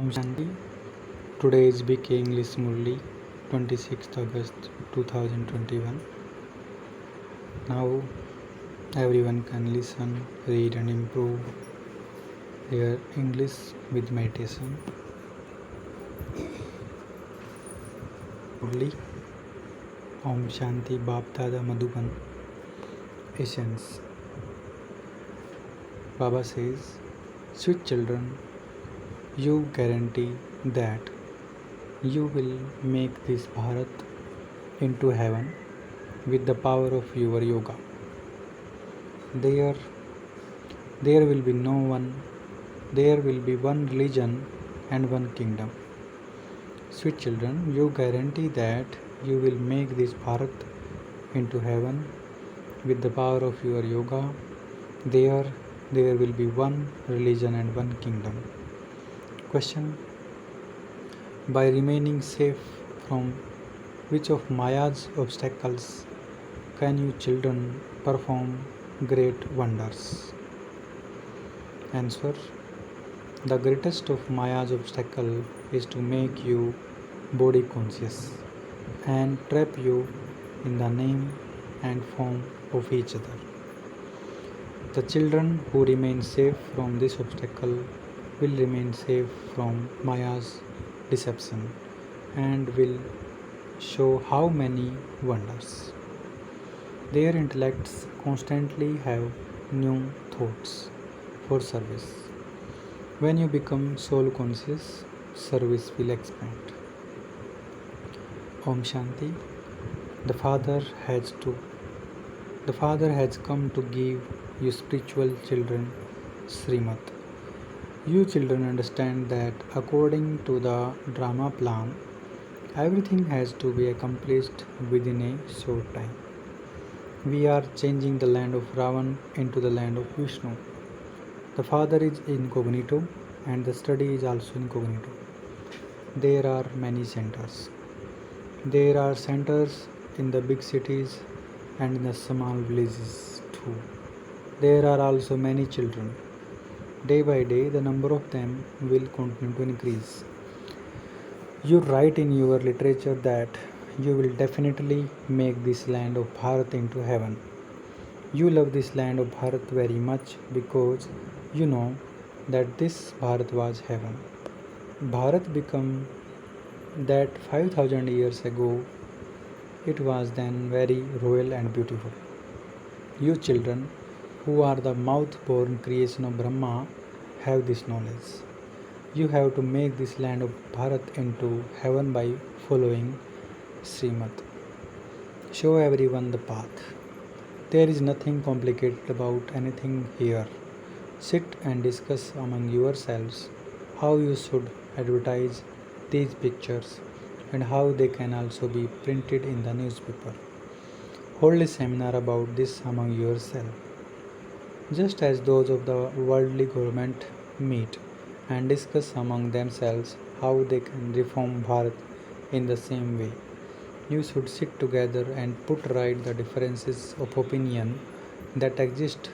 Om Shanti. Today is BK English Murali, 26th August 2021. Now everyone can listen, read, and improve their English with meditation. Murali. Om Shanti Bap Dada Madhuban. Essence. Baba says, sweet children, you guarantee that you will make this Bharat into heaven with the power of your yoga. There, there will be no one, there will be one religion and one kingdom. Sweet children, you guarantee that you will make this Bharat into heaven with the power of your yoga. There will be one religion and one kingdom. Question: by remaining safe from which of Maya's obstacles can you children perform great wonders? Answer: the greatest of Maya's obstacle is to make you body conscious and trap you in the name and form of each other. The children who remain safe from this obstacle will remain safe from Maya's deception and will show how many wonders. Their intellects constantly have new thoughts for service. When you become soul conscious, service will expand. Om Shanti. The Father has to the Father has come to give you spiritual children Srimad. You children understand that according to the drama plan, everything has to be accomplished within a short time. We are changing the land of Ravan into the land of Vishnu. The Father is incognito and the study is also incognito. There are many centers. There are centers in the big cities and in the small villages too. There are also many children. Day by day, the number of them will continue to increase. You write in your literature that you will definitely make this land of Bharat into heaven. You love this land of Bharat very much because you know that this Bharat was heaven. Bharat became that 5000 years ago. It was then very royal and beautiful. You children, who are the mouth-born creation of Brahma, have this knowledge. You have to make this land of Bharat into heaven by following Srimad. Show everyone the path. There is nothing complicated about anything here. Sit and discuss among yourselves how you should advertise these pictures and how they can also be printed in the newspaper. Hold a seminar about this among yourselves, just as those of the worldly government meet and discuss among themselves how they can reform Bharat in the same way. You should sit together and put right the differences of opinion that exist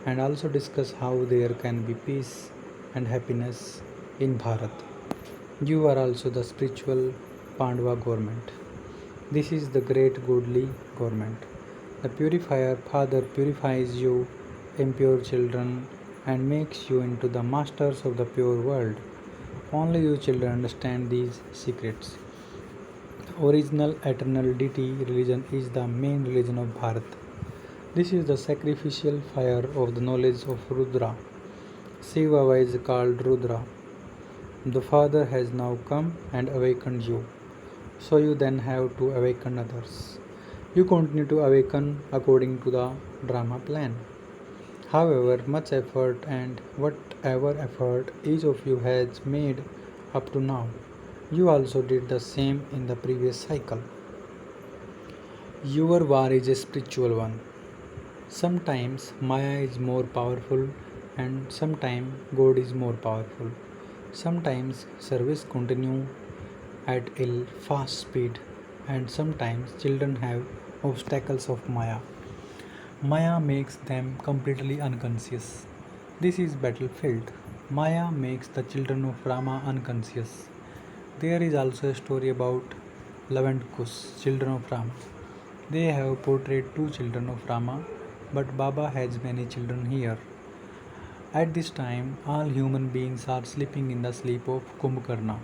and also discuss how there can be peace and happiness in Bharat. You are also the spiritual Pandava government. This is the great godly government. The purifier Father purifies you, impure children, and makes you into the masters of the pure world. Only you children understand these secrets. Original eternal deity religion is the main religion of Bharat. This is the sacrificial fire of the knowledge of Rudra. Shiva is called Rudra. The Father has now come and awakened you. So you then have to awaken others. You continue to awaken according to the drama plan. However much effort and whatever effort each of you has made up to now, you also did the same in the previous cycle. Your war is a spiritual one. Sometimes Maya is more powerful and sometimes God is more powerful. Sometimes service continue at a fast speed and sometimes children have obstacles of Maya. Maya makes them completely unconscious. This is battlefield. Maya makes the children of Rama unconscious. There is also a story about Love and Kush, children of Rama. They have portrayed two children of Rama, but Baba has many children here. At this time, all human beings are sleeping in the sleep of Kumbhakarna.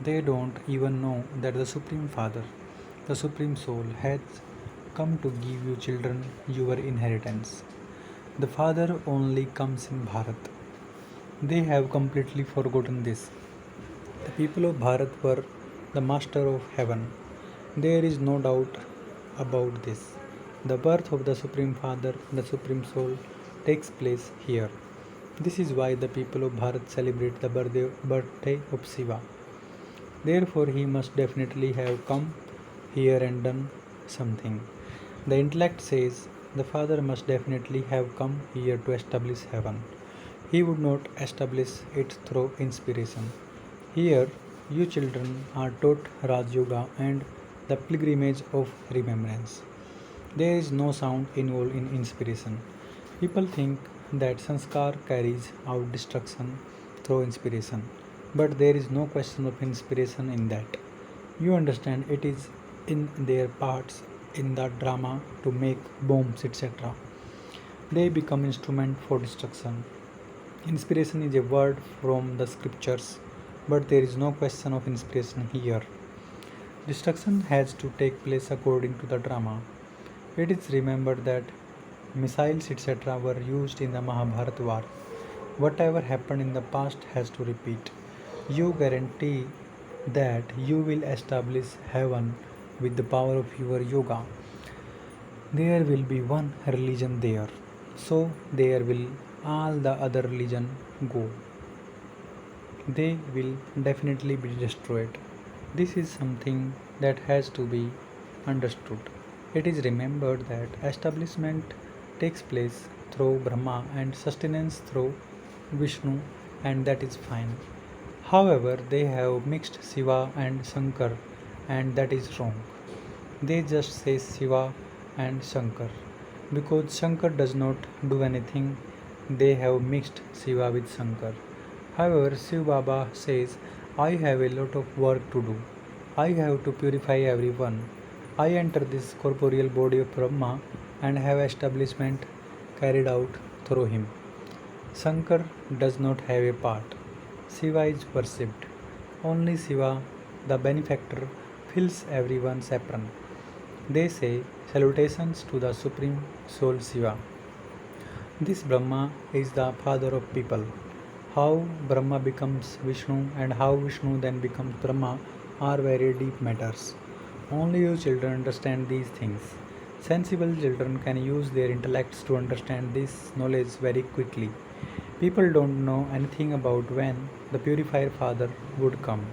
They don't even know that the Supreme Father, the Supreme Soul, has come to give you children your inheritance. The Father only comes in Bharat. They have completely forgotten this. The people of Bharat were the master of heaven. There is no doubt about this. The birth of the Supreme Father, the Supreme Soul, takes place here. This is why the people of Bharat celebrate the birthday of Shiva. Therefore, he must definitely have come here and done something. The intellect says the Father must definitely have come here to establish heaven. He would not establish it through inspiration. Here, you children are taught Raj Yoga and the pilgrimage of remembrance. There is no sound involved in inspiration. People think that sanskar carries out destruction through inspiration, but there is no question of inspiration in that. You understand it is in their parts in the drama to make bombs, etc. They become instrument for destruction. Inspiration is a word from the scriptures, but there is no question of inspiration here. Destruction has to take place according to the drama. It is remembered that missiles etc. were used in the Mahabharata war. Whatever happened in the past has to repeat. You guarantee that you will establish heaven with the power of your yoga. There will be one religion there. So there will all the other religion go. They will definitely be destroyed. This is something that has to be understood. It is remembered that establishment takes place through Brahma and sustenance through Vishnu, and that is fine. However, they have mixed Shiva and Shankar, and that is wrong. They just say Shiva and Shankar because Shankar does not do anything. They have mixed Shiva with Shankar. However, Shiv Baba says, I have a lot of work to do. I have to purify everyone. I enter this corporeal body of Brahma and have establishment carried out through him. Shankar does not have a part. Shiva is worshipped. Only Shiva, the benefactor, fills everyone's apron. They say salutations to the Supreme Soul Shiva. This Brahma is the father of people. How Brahma becomes Vishnu and how Vishnu then becomes Brahma are very deep matters. Only you children understand these things. Sensible children can use their intellects to understand this knowledge very quickly. People don't know anything about when the purifier father would come.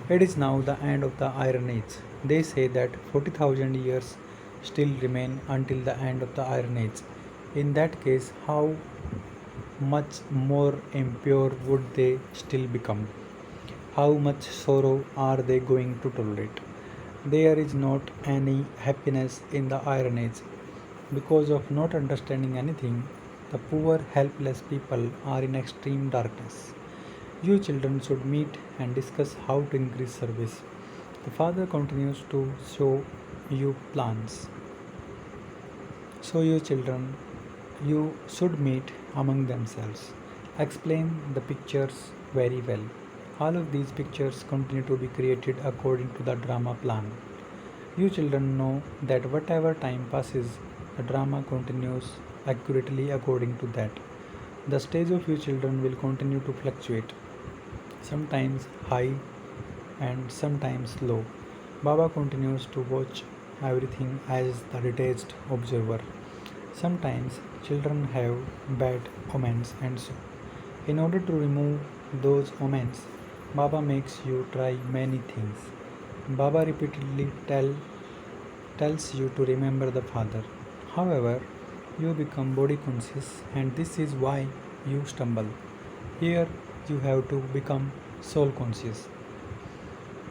It is now the end of the Iron Age. They say that 40,000 years still remain until the end of the Iron Age. In that case, how much more impure would they still become? How much sorrow are they going to tolerate? There is not any happiness in the Iron Age. Because of not understanding anything, the poor, helpless people are in extreme darkness. You children should meet and discuss how to increase service. The father continues to show you plans. So, you children, you should meet among themselves. Explain the pictures very well. All of these pictures continue to be created according to the drama plan. You children know that whatever time passes, the drama continues accurately according to that. The stage of you children will continue to fluctuate, sometimes high and sometimes low. Baba continues to watch everything as the detached observer. Sometimes children have bad omens and so. In order to remove those omens, Baba makes you try many things. Baba repeatedly tells you to remember the Father. However, you become body conscious and this is why you stumble. Here you have to become soul conscious.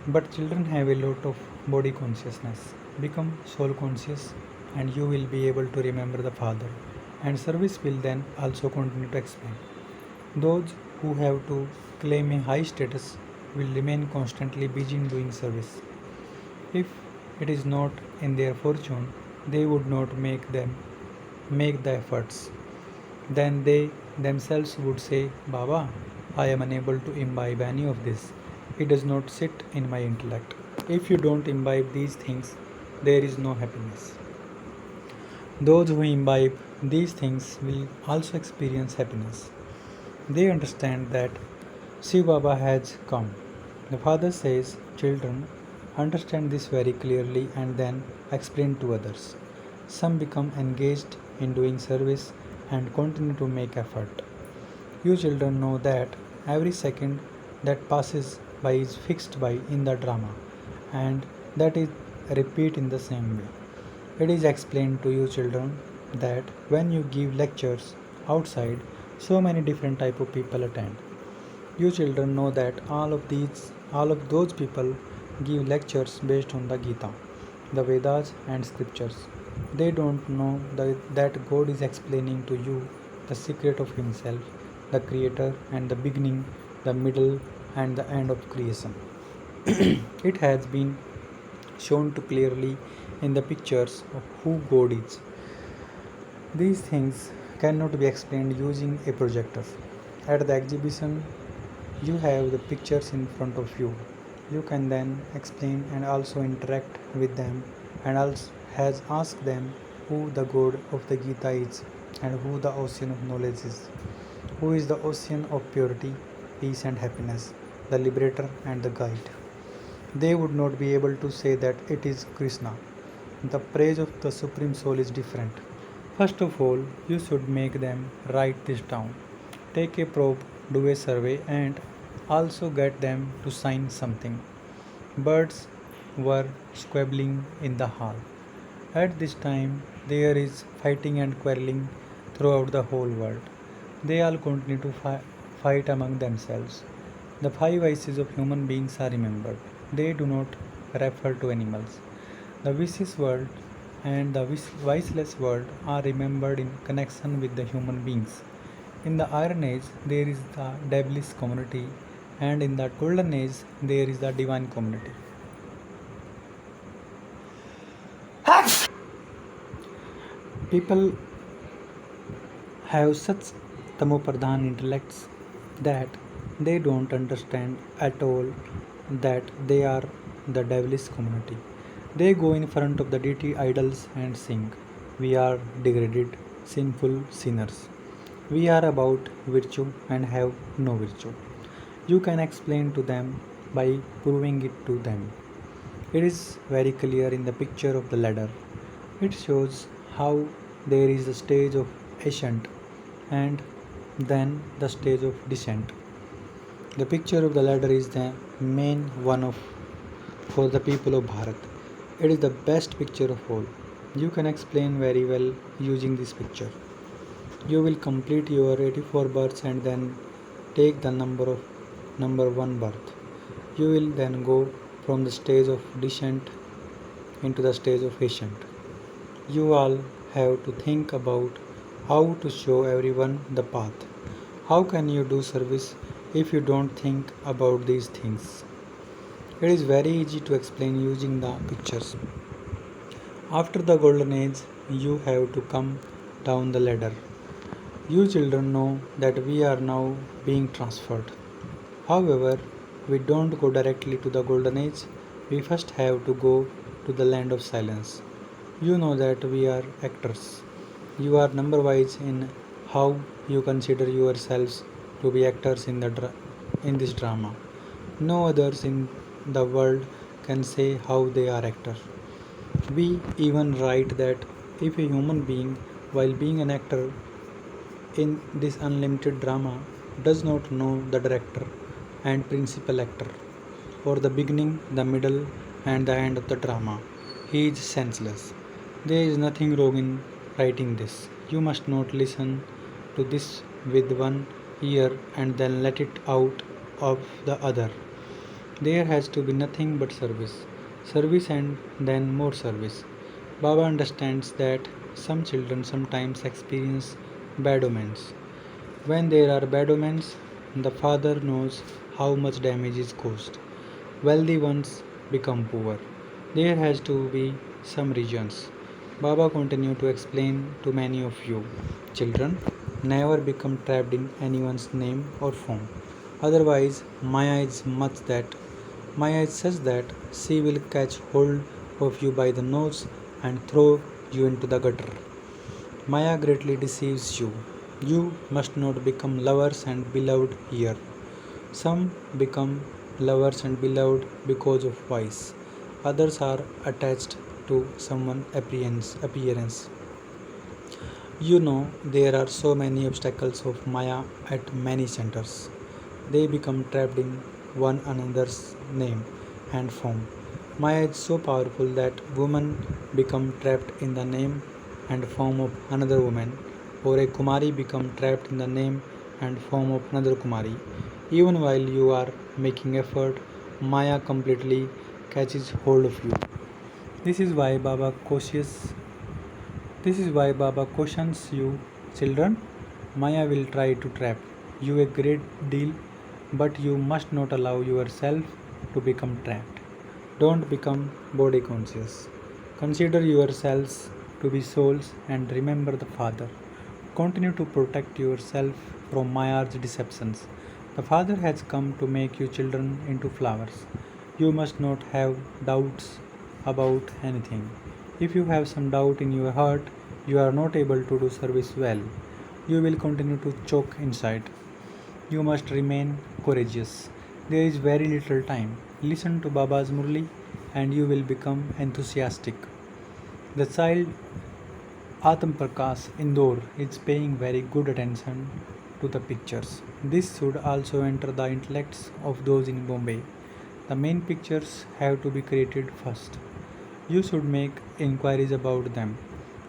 But children have a lot of body consciousness. Become soul conscious and you will be able to remember the Father. And service will then also continue to expand. Those who have to claim a high status will remain constantly busy in doing service. If it is not in their fortune, they would not make the efforts. Then they themselves would say, Baba, I am unable to imbibe any of this. It does not sit in my intellect. If you don't imbibe these things, there is no happiness. Those who imbibe these things will also experience happiness. They understand that Shiv Baba has come. The father says, children, understand this very clearly and then explain to others. Some become engaged in doing service and continue to make effort. You children know that every second that passes by is fixed by in the drama, and that is repeat in the same way. It is explained to you children that when you give lectures outside, so many different type of people attend. You children know that all of those people give lectures based on the Gita, the Vedas and scriptures. They don't know that God is explaining to you the secret of Himself, the Creator, and the beginning, the middle, and the end of creation. It has been shown to clearly in the pictures of who God is. These things cannot be explained using a projector. At the exhibition, you have the pictures in front of you. You can then explain and also interact with them and also has asked them who the God of the Gita is and who the ocean of knowledge is. Who is the ocean of purity, peace and happiness, the liberator and the guide. They would not be able to say that it is Krishna. The praise of the Supreme Soul is different. First of all, you should make them write this down. Take a probe, do a survey, and also get them to sign something. Birds were squabbling in the hall. At this time, there is fighting and quarreling throughout the whole world. They all continue to fight among themselves. The five vices of human beings are remembered. They do not refer to animals. The vicious world and the viceless world are remembered in connection with the human beings. In the Iron Age, there is the devilish community, and in the Golden Age, there is the divine community. People have such tamopradhan intellects that they don't understand at all that they are the devilish community. They go in front of the deity idols and sing, we are degraded, sinful sinners. We are about virtue and have no virtue. You can explain to them by proving it to them. It is very clear in the picture of the ladder. It shows how there is a stage of ascent and then the stage of descent. The picture of the ladder is the main one of for the people of Bharat. It is the best picture of all. You can explain very well using this picture. You will complete your 84 births and then take the number 1 birth. You will then go from the stage of descent into the stage of ascent. You all have to think about how to show everyone the path. How can you do service if you don't think about these things? It is very easy to explain using the pictures. After the golden age, you have to come down the ladder. You children know that we are now being transferred. However, we don't go directly to the golden age. We first have to go to the land of silence. You know that we are actors. You are number wise in how you consider yourselves to be actors in this drama. No others in the world can say how they are actors. We even write that if a human being, while being an actor in this unlimited drama, does not know the director and principal actor, or the beginning, the middle, and the end of the drama, he is senseless. There is nothing wrong in writing this. You must not listen to this with one ear and then let it out of the other. There has to be nothing but service. Service and then more service. Baba understands that some children sometimes experience bad omens. When there are bad omens, The father knows how much damage is caused. Wealthy ones become poor. There has to be some reasons. Baba continued to explain to many of you. Children, never become trapped in anyone's name or form. Otherwise, Maya is such that she will catch hold of you by the nose and throw you into the gutter. Maya greatly deceives you. You must not become lovers and beloved here. Some become lovers and beloved because of vice. Others are attached to someone's appearance. You know there are so many obstacles of Maya at many centers. They become trapped in one another's name and form. Maya is so powerful that women become trapped in the name and form of another woman, or a Kumari become trapped in the name and form of another Kumari. Even while you are making effort, Maya completely catches hold of you. This is why Baba cautious this is why Baba cautions you, children. Maya will try to trap you a great deal, but you must not allow yourself to become trapped. Don't become body conscious. Consider yourselves to be souls and remember the Father. Continue to protect yourself from Maya's deceptions. The Father has come to make you children into flowers. You must not have doubts about anything. If you have some doubt in your heart, you are not able to do service well. You will continue to choke inside. You must remain courageous. There is very little time. Listen to Baba's Murali and you will become enthusiastic. The child Atam Prakash Indore is paying very good attention to the pictures. This should also enter the intellects of those in Bombay. The main pictures have to be created first. You should make inquiries about them.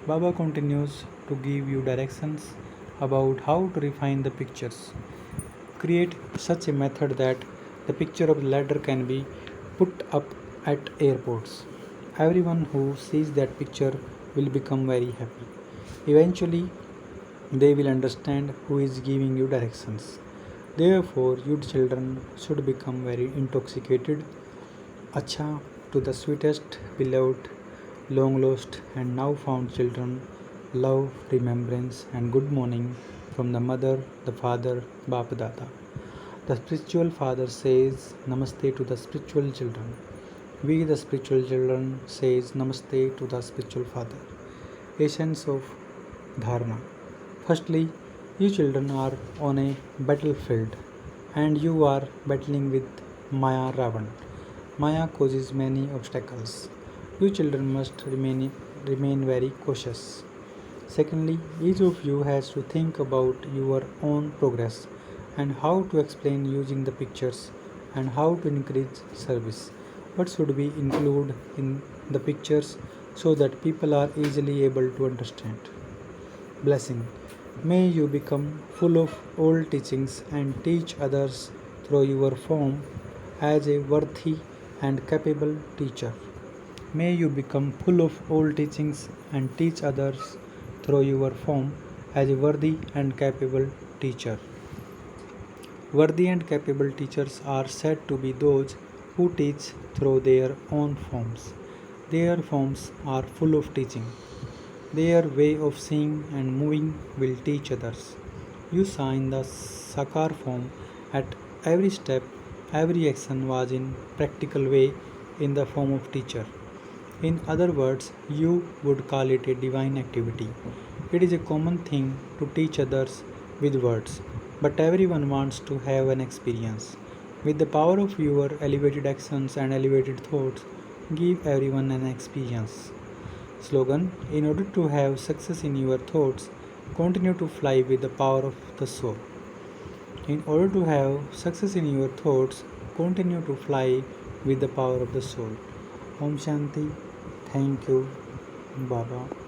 Baba continues to give you directions about how to refine the pictures. Create such a method that the picture of the ladder can be put up at airports. Everyone who sees that picture will become very happy. Eventually, they will understand who is giving you directions. Therefore, you children should become very intoxicated. Acha to the sweetest, beloved, long lost, and now found children, love, remembrance, and good morning from the mother, the father, Bap Dada. The spiritual father says Namaste to the spiritual children. We, the spiritual children, says Namaste to the spiritual father. Essence of Dharana. Firstly, you children are on a battlefield and you are battling with Maya Ravan. Maya causes many obstacles. You children must remain very cautious. Secondly, each of you has to think about your own progress and how to explain using the pictures and how to encourage service. What should we include in the pictures so that people are easily able to understand? Blessing. May you become full of old teachings and teach others through your form as a worthy and capable teacher. May you become full of old teachings and teach others through your form as a worthy and capable teacher. Worthy and capable teachers are said to be those who teach through their own forms. Their forms are full of teaching. Their way of seeing and moving will teach others. You saw in the Sakar form at every step, every action was in practical way in the form of teacher. In other words, you would call it a divine activity. It is a common thing to teach others with words, but everyone wants to have an experience. With the power of your elevated actions and elevated thoughts, give everyone an experience. Slogan. In order to have success in your thoughts, continue to fly with the power of the soul. In order to have success in your thoughts, continue to fly with the power of the soul. Om Shanti. Thank you, Baba.